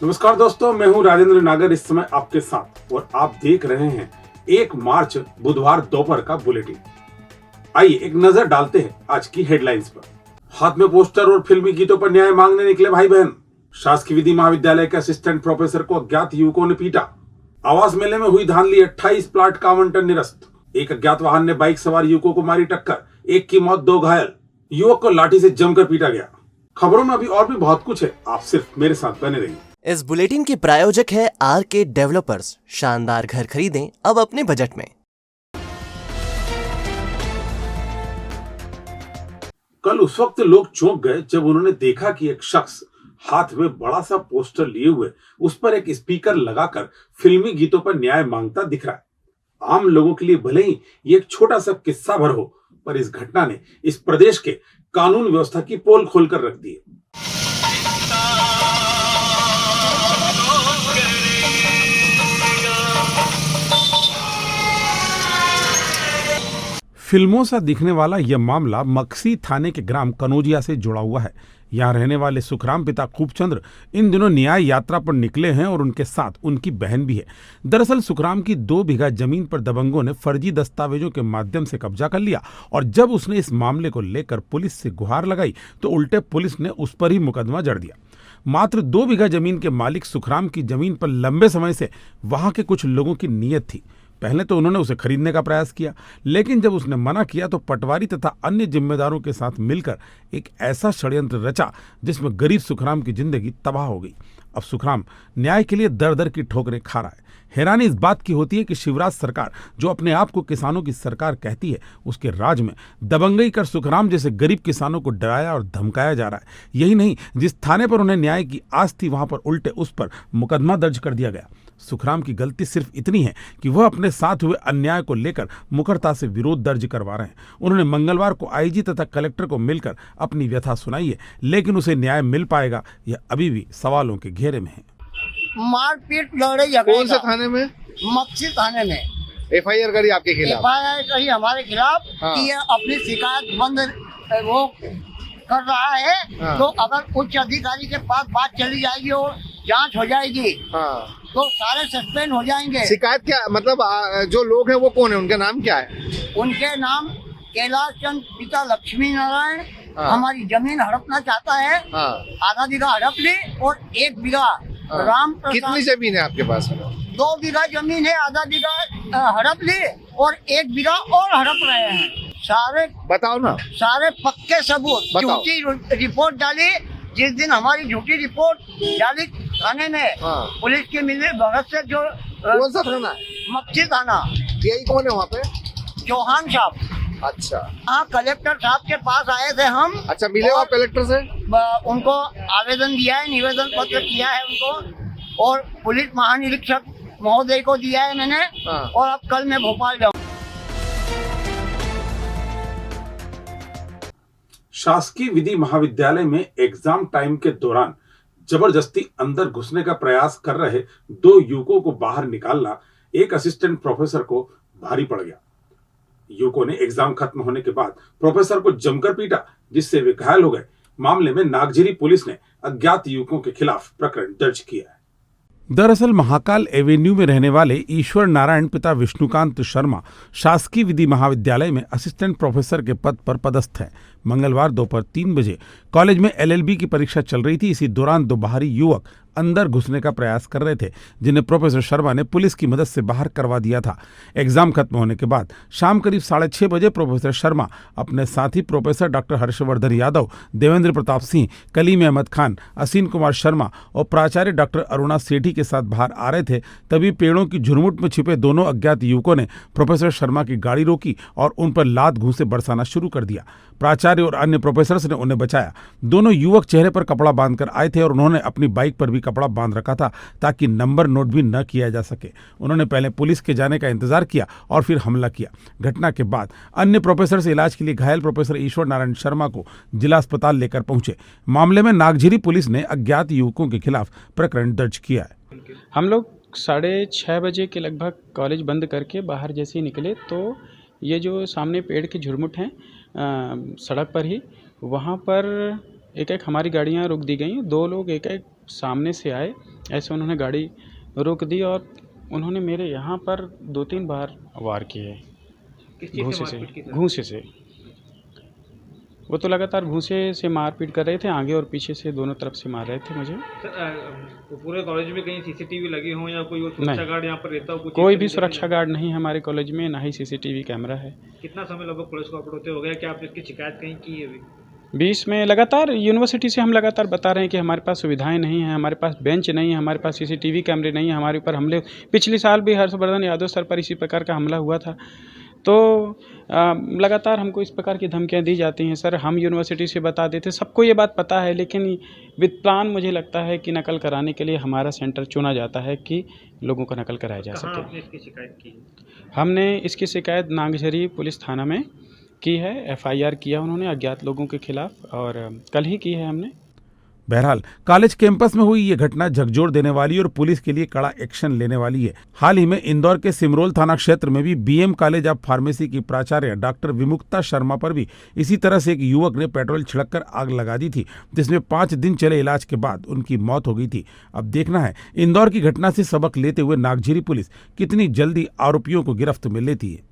नमस्कार दोस्तों, मैं हूं राजेंद्र नागर इस समय आपके साथ और आप देख रहे हैं 1 मार्च बुधवार दोपहर का बुलेटिन। आइए एक नजर डालते हैं आज की हेडलाइंस पर। हाथ में पोस्टर और फिल्मी गीतों पर न्याय मांगने निकले भाई बहन। शासकीय विधि महाविद्यालय के असिस्टेंट प्रोफेसर को अज्ञात युवकों ने पीटा। आवास मेले में हुई धांधली, 28 प्लाट का आवंटन निरस्त। एक अज्ञात वाहन ने बाइक सवार युवकों को मारी टक्कर, एक की मौत 2 घायल। युवक को लाठी से जमकर पीटा गया। खबरों में अभी और भी बहुत कुछ है, आप सिर्फ मेरे साथ बने रहिए। इस बुलेटिन के प्रायोजक है आरके डेवलपर्स। शानदार घर खरीदें अब अपने बजट में। कल उस वक्त लोग चौंक गए जब उन्होंने देखा कि एक शख्स हाथ में बड़ा सा पोस्टर लिए हुए उस पर एक स्पीकर लगाकर फिल्मी गीतों पर न्याय मांगता दिख रहा है। आम लोगों के लिए भले ही ये एक छोटा सा किस्सा भर हो, पर इस घटना ने इस प्रदेश के कानून व्यवस्था की पोल खोलकर रख दी है। फिल्मों सा दिखने वाला यह मामला मक्सी थाने के ग्राम कनौजिया से जुड़ा हुआ है। यहाँ रहने वाले सुखराम पिता खूबचंद्र इन दिनों न्याय यात्रा पर निकले हैं और उनके साथ उनकी बहन भी है। दरअसल सुखराम की 2 बीघा जमीन पर दबंगों ने फर्जी दस्तावेजों के माध्यम से कब्जा कर लिया और जब उसने इस मामले को लेकर पुलिस से गुहार लगाई तो उल्टे पुलिस ने उस पर ही मुकदमा जड़ दिया। मात्र 2 बीघा जमीन के मालिक सुखराम की जमीन पर लंबे समय से वहां के कुछ लोगों की नीयत थी। पहले तो उन्होंने उसे खरीदने का प्रयास किया, लेकिन जब उसने मना किया तो पटवारी तथा अन्य जिम्मेदारों के साथ मिलकर एक ऐसा षड्यंत्र रचा जिसमें गरीब सुखराम की जिंदगी तबाह हो गई। अब सुखराम न्याय के लिए दर दर की ठोकरें खा रहा है। हैरानी इस बात की होती है कि शिवराज सरकार, जो अपने आप को किसानों की सरकार कहती है, उसके राज में दबंगई कर सुखराम जैसे गरीब किसानों को डराया और धमकाया जा रहा है। यही नहीं, जिस थाने पर उन्हें न्याय की आस थी वहां पर उल्टे उस पर मुकदमा दर्ज कर दिया गया। सुखराम की गलती सिर्फ इतनी है कि वह अपने साथ हुए अन्याय को लेकर मुखरता से विरोध दर्ज करवा रहे हैं। उन्होंने मंगलवार को आईजी तथा कलेक्टर को मिलकर अपनी व्यथा सुनाई है, लेकिन उसे न्याय मिल पाएगा यह अभी भी सवालों के घेरे में है। मारपीट लड़ाई झगड़े कौन से थाने में? मक्सी थाने में एफआईआर करी आपके खिलाफ? एफआईआर करी हमारे खिलाफ हाँ। कि ये अपनी शिकायत बंद वो कर रहा है। हाँ। तो अगर उच्च अधिकारी के पास बात चली जाएगी और जांच हो जाएगी हाँ। तो सारे सस्पेंड हो जाएंगे। शिकायत क्या मतलब जो लोग हैं वो कौन है, उनके नाम क्या है? उनके नाम कैलाश चंद पिता लक्ष्मी नारायण। हाँ। हमारी जमीन हड़पना चाहता है। हाँ। आधा बीघा हड़प ली और 1 बीघा हाँ। राम कितनी प्रसाद। जमीन है आपके पास? 2 बीघा जमीन है, आधा बीघा हड़प ली और 1 बीघा और हड़प रहे हैं। सारे बताओ ना। सारे पक्के सबूत, बताओ। झूठी रिपोर्ट डाली। जिस दिन हमारी झूठी रिपोर्ट डाली थाने में, हाँ। पुलिस की मिली भगत से जो कौन सा थाना है? मक्सी थाना, यही कौन है वहाँ पे? चौहान साहब। अच्छा। हाँ, कलेक्टर साहब के पास आए थे हम। अच्छा, मिले हो आप कलेक्टर से? उनको आवेदन दिया है, निवेदन पत्र किया है उनको, और पुलिस महानिरीक्षक महोदय को दिया है मैंने। हाँ। और अब कल मैं भोपाल जाऊँ। शासकीय विधि महाविद्यालय में एग्जाम टाइम के दौरान जबरदस्ती अंदर घुसने का प्रयास कर रहे 2 युवकों को बाहर निकालना एक असिस्टेंट प्रोफेसर को भारी पड़ गया। युवकों ने एग्जाम खत्म होने के बाद प्रोफेसर को जमकर पीटा, जिससे वे घायल हो गए। मामले में नागझिरी पुलिस ने अज्ञात युवकों के खिलाफ प्रकरण दर्ज किया है। दरअसल महाकाल एवेन्यू में रहने वाले ईश्वर नारायण पिता विष्णुकांत शर्मा शासकीय विधि महाविद्यालय में असिस्टेंट प्रोफेसर के पद पर पदस्थ है। मंगलवार दोपहर 3 बजे कॉलेज में एलएलबी की परीक्षा चल रही थी। इसी दौरान 2 बाहरी युवक अंदर घुसने का प्रयास कर रहे थे, जिन्हें प्रोफेसर शर्मा ने पुलिस की मदद से बाहर करवा दिया था। एग्जाम खत्म होने के बाद शाम करीब 6:30 बजे प्रोफेसर शर्मा अपने साथी प्रोफेसर डॉक्टर हर्षवर्धन यादव, देवेंद्र प्रताप सिंह, कलीम अहमद खान, असीन कुमार शर्मा और प्राचार्य डॉक्टर अरुणा सेठी के साथ बाहर आ रहे थे। तभी पेड़ों की झुरमुट में छिपे दोनों अज्ञात युवकों ने प्रोफेसर शर्मा की गाड़ी रोकी और उन पर लात घूंसे बरसाना शुरू कर दिया। प्राचार्य और अन्य प्रोफेसर्स ने उन्हें बचाया। दोनों युवक चेहरे पर कपड़ा बांधकर आए थे और उन्होंने अपनी बाइक पर भी कपड़ा बांध रखा था ताकि नंबर नोट भी न किया जा सके। उन्होंने पहले पुलिस के जाने का इंतजार किया और फिर हमला किया। घटना के बाद अन्य प्रोफेसर से इलाज के लिए घायल प्रोफेसर ईश्वर नारायण शर्मा को जिला अस्पताल लेकर पहुंचे। मामले में नागझिरी पुलिस ने अज्ञात युवकों के खिलाफ प्रकरण दर्ज किया है। हम लोग 6:30 बजे के लगभग कॉलेज बंद करके बाहर जैसे ही निकले तो ये जो सामने पेड़ के झुरमुट हैं सड़क पर ही, वहाँ पर एक एक हमारी गाड़ियाँ रोक दी गई। दो लोग एक एक सामने से आए, ऐसे उन्होंने गाड़ी रोक दी और उन्होंने मेरे यहाँ पर 2-3 बार वार किए घूंसे से। वो तो लगातार घूंसे से मारपीट कर रहे थे, आगे और पीछे से दोनों तरफ से मार रहे थे मुझे। तो पूरे कॉलेज में कहीं सीसीटीवी लगे हों या कोई सुरक्षा गार्ड यहाँ पर रहता हो? कुछ कोई भी सुरक्षा गार्ड नहीं है हमारे कॉलेज में, ना ही सीसीटीवी कैमरा है। कितना समय लगभग पुलिस को अपड़ोते हो गया? क्या आपने इसकी शिकायत कहीं की है अभी? बीच में लगातार यूनिवर्सिटी से हम लगातार बता रहे हैं कि हमारे पास सुविधाएं नहीं हैं, हमारे पास बेंच नहीं है, हमारे पास सीसीटीवी कैमरे नहीं है, हमारे ऊपर हमले पिछले साल भी हर्षवर्धन यादव सर पर इसी प्रकार का हमला हुआ था। तो लगातार हमको इस प्रकार की धमकियां दी जाती हैं। सर हम यूनिवर्सिटी से बता देते, सबको ये बात पता है, लेकिन विद प्लान मुझे लगता है कि नकल कराने के लिए हमारा सेंटर चुना जाता है कि लोगों को नकल कराया जा सके। आपने इसकी शिकायत की? हमने इसकी शिकायत नागझरी पुलिस थाना में की है, एफआईआर किया उन्होंने अज्ञात लोगों के खिलाफ, और कल ही की है हमने। बहरहाल कॉलेज कैंपस में हुई ये घटना झकझोर देने वाली और पुलिस के लिए कड़ा एक्शन लेने वाली है। हाल ही में इंदौर के सिमरोल थाना क्षेत्र में भी बीएम कॉलेज ऑफ फार्मेसी की प्राचार्य डॉक्टर विमुक्ता शर्मा पर भी इसी तरह से एक युवक ने पेट्रोल छिड़ककर आग लगा दी थी, जिसमें 5 दिन चले इलाज के बाद उनकी मौत हो गई थी। अब देखना है इंदौर की घटना से सबक लेते हुए नागझरी पुलिस कितनी जल्दी आरोपियों को गिरफ्त में लेती है।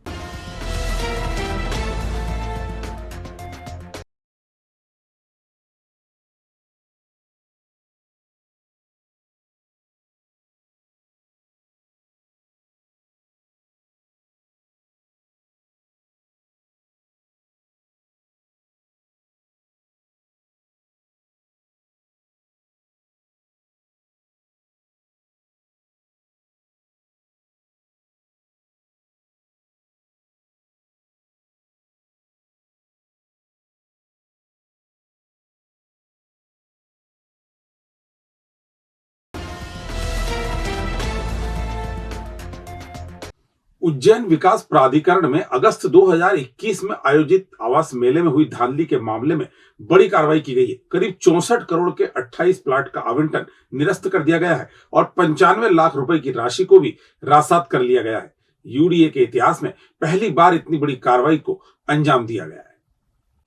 उज्जैन विकास प्राधिकरण में अगस्त 2021 में आयोजित आवास मेले में हुई धांधली के मामले में बड़ी कार्रवाई की गई है। करीब 64 करोड़ के 28 प्लाट का आवंटन निरस्त कर दिया गया है और 95 लाख रुपए की राशि को भी रासात कर लिया गया है। यूडीए के इतिहास में पहली बार इतनी बड़ी कार्रवाई को अंजाम दिया गया है।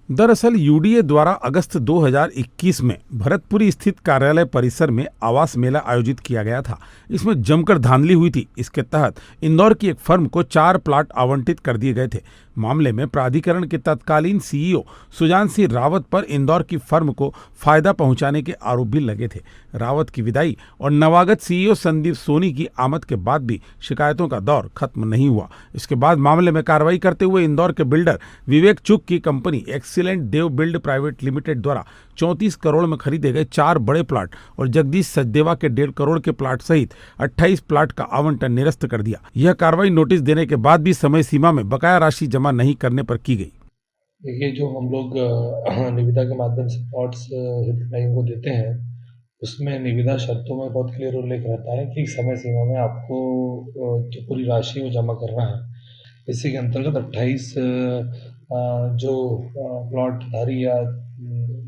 दरअसल यूडीए द्वारा अगस्त 2021 में भरतपुरी स्थित कार्यालय परिसर में आवास मेला आयोजित किया गया था। इसमें जमकर धांधली हुई थी। इसके तहत इंदौर की एक फर्म को 4 प्लाट आवंटित कर दिए गए थे। मामले में प्राधिकरण के तत्कालीन सीईओ सुजान सिंह रावत पर इंदौर की फर्म को फायदा पहुंचाने के आरोप भी लगे थे। रावत की विदाई और नवागत सीईओ संदीप सोनी की आमद के बाद भी शिकायतों का दौर खत्म नहीं हुआ। इसके बाद मामले में कार्रवाई करते हुए इंदौर के बिल्डर विवेक चुग की कंपनी एक्सीलेंट देव बिल्ड प्राइवेट लिमिटेड द्वारा 34 करोड़ में खरीदे गए 4 बड़े प्लाट और जगदीश सचदेवा के 1.5 करोड़ के प्लाट सहित 28 प्लाट का आवंटन निरस्त कर दिया। यह कार्रवाई नोटिस देने के बाद भी समय सीमा में बकाया राशि जमा नहीं करने पर की गई। देखिए, जो हम लोग निविदा के माध्यम से प्लॉट्स हितग्राहियों को देते हैं, उसमें निविदा शर्तों में बहुत क्लियर उल्लेख रहता है कि समय सीमा में आपको जो पूरी राशि वो जमा करना है। इसी के अंतर्गत 28 जो प्लॉटधारी या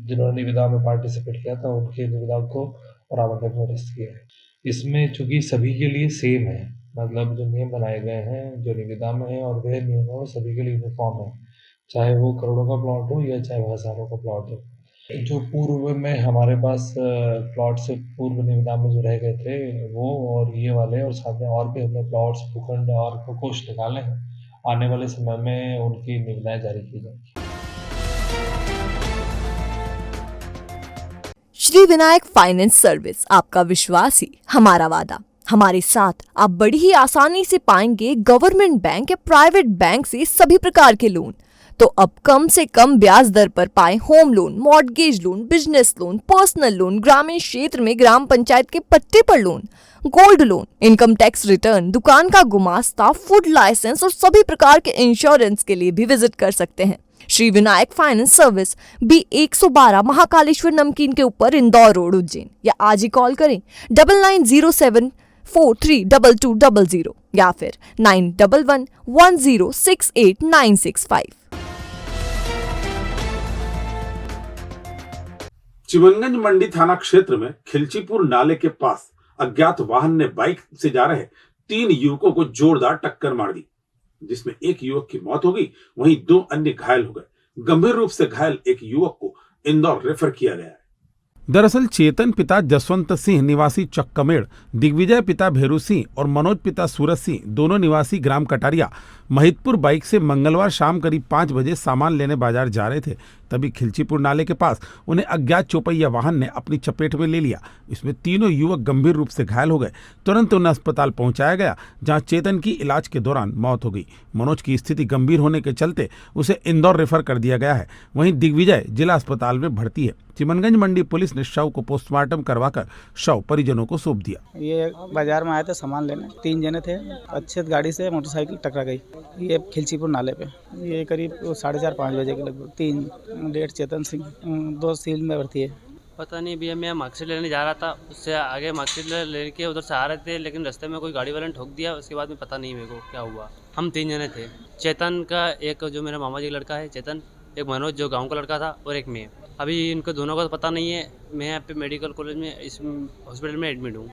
जिन्होंने निविदा में पार्टिसिपेट किया था उनके निविदा को और आवंटन को निरस्त किया है। इसमें चूंकि सभी के लिए सेम है, मतलब जो नियम बनाए गए हैं जो निविदा में है और वह नियम है वो सभी के लिए यूनिफॉर्म है, चाहे वो करोड़ों का प्लॉट हो या चाहे वो हज़ारों का प्लॉट हो। जो पूर्व में हमारे पास प्लॉट से पूर्व निविदा में जो रह गए थे वो और ये वाले, और साथ में और भी हमने प्लॉट्स भूखंड और कोष निकाले हैं। आने वाले समय में उनकी निविदाएं जारी की जाएंगी। श्री विनायक फाइनेंस सर्विस, आपका विश्वास ही हमारा वादा। हमारे साथ आप बड़ी ही आसानी से पाएंगे गवर्नमेंट बैंक या प्राइवेट बैंक से सभी प्रकार के लोन। तो अब कम से कम ब्याज दर पर पाएं home loan, mortgage loan, business loan, personal loan, ग्रामीण क्षेत्र में ग्राम पंचायत के पट्टे पर loan, gold loan, income tax return, दुकान का गुमास्ता, फूड लाइसेंस और सभी प्रकार के इंश्योरेंस के लिए भी विजिट कर सकते हैं। Shri Vinayak finance service B 112 Mahakaleshwar नमकीन के ऊपर, इंदौर रोड, उज्जैन। या आज ही कॉल करें 9907432200 या फिर 9111068965। चिमनगंज मंडी थाना क्षेत्र में खिलचीपुर नाले के पास अज्ञात वाहन ने बाइक से जा रहे 3 युवकों को जोरदार टक्कर मार दी, जिसमें एक युवक की मौत हो गई, वहीं 2 अन्य घायल हो गए। गंभीर रूप से घायल एक युवक को इंदौर रेफर किया गया है। दरअसल चेतन पिता जसवंत सिंह निवासी चक्कमेड़, दिग्विजय पिता भेरू सिंह और मनोज पिता सूरज सिंह दोनों निवासी ग्राम कटारिया महितपुर बाइक से मंगलवार शाम करीब 5 बजे सामान लेने बाजार जा रहे थे। तभी खिलचीपुर नाले के पास उन्हें अज्ञात चौपहिया वाहन ने अपनी चपेट में ले लिया। इसमें तीनों युवक गंभीर रूप से घायल हो गए। तुरंत उन्हें अस्पताल पहुंचाया गया, जहां चेतन की इलाज के दौरान मौत हो गई। मनोज की स्थिति गंभीर होने के चलते उसे इंदौर रेफर कर दिया गया है। वहीं दिग्विजय जिला अस्पताल में भर्ती है। चिमनगंज मंडी पुलिस ने शव को पोस्टमार्टम करवाकर शव परिजनों को सौंप दिया। ये बाजार में आए थे सामान लेने, 3 जने थे। अच्छे गाड़ी से मोटरसाइकिल टकरा गई। ये खिलचीपुर नाले पे, ये करीब 4:30-5 बजे के लगभग। 3 डेट चेतन सिंह, 2 सिविल में भर्ती है। पता नहीं भैया, मैं मार्कशीट लेने जा रहा था, उससे आगे मार्कशीट लेके उधर से आ रहे थे, लेकिन रास्ते में कोई गाड़ी वाले ने ठोक दिया। उसके बाद में पता नहीं मेरे को क्या हुआ। हम 3 जने थे। चेतन का एक जो मेरा मामा जी का लड़का है चेतन, एक मनोज जो गांव का लड़का था, और एक मैं। अभी इनको दोनों का तो पता नहीं है। मैं यहाँ पे मेडिकल कॉलेज में इस हॉस्पिटल में एडमिट हूँ।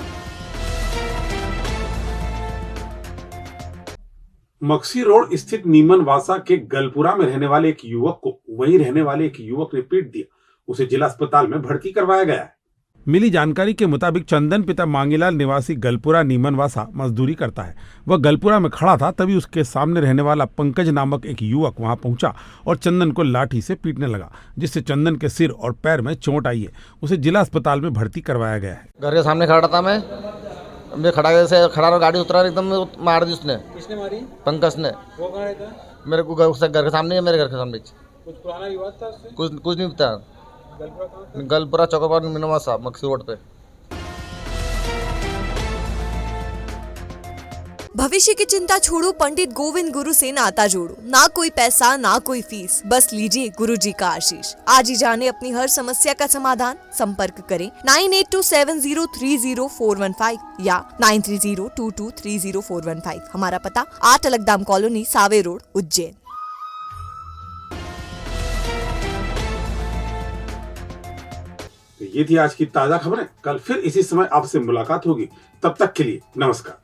मक्सी रोड स्थित नीमनवासा के गलपुरा में रहने वाले एक युवक को वहीं रहने वाले एक युवक ने पीट दिया। उसे जिला अस्पताल में भर्ती करवाया गया है। मिली जानकारी के मुताबिक चंदन पिता मांगीलाल निवासी गलपुरा नीमनवासा मजदूरी करता है। वह गलपुरा में खड़ा था, तभी उसके सामने रहने वाला पंकज नामक एक युवक वहां पहुंचा और चंदन को लाठी से पीटने लगा, जिससे चंदन के सिर और पैर में चोट आई है। उसे जिला अस्पताल में भर्ती करवाया गया है। घर के सामने खड़ा था मैं खड़ा रहा, गाड़ी उतरा एकदम मार दी उसने। किसने मारी? पंकज ने। वो कहाँ रहता? मेरे को घर के सामने, मेरे घर के सामने। कुछ पुराना विवाद था उससे? कुछ नहीं पता। गलपुरा कहाँ था? गलपुरा चौकाबार नीमनवासा मक्सी रोड पे। भविष्य की चिंता छोड़ो, पंडित गोविंद गुरु से नाता जोड़ो। ना कोई पैसा ना कोई फीस, बस लीजिए गुरु जी का आशीष। आज ही जाने अपनी हर समस्या का समाधान। संपर्क करें 9827030415 या 9302230415। हमारा पता 8 अलगदाम कॉलोनी, सावे रोड, उज्जैन। ये थी आज की ताजा खबरें। कल फिर इसी समय आपसे मुलाकात होगी। तब तक के लिए नमस्कार।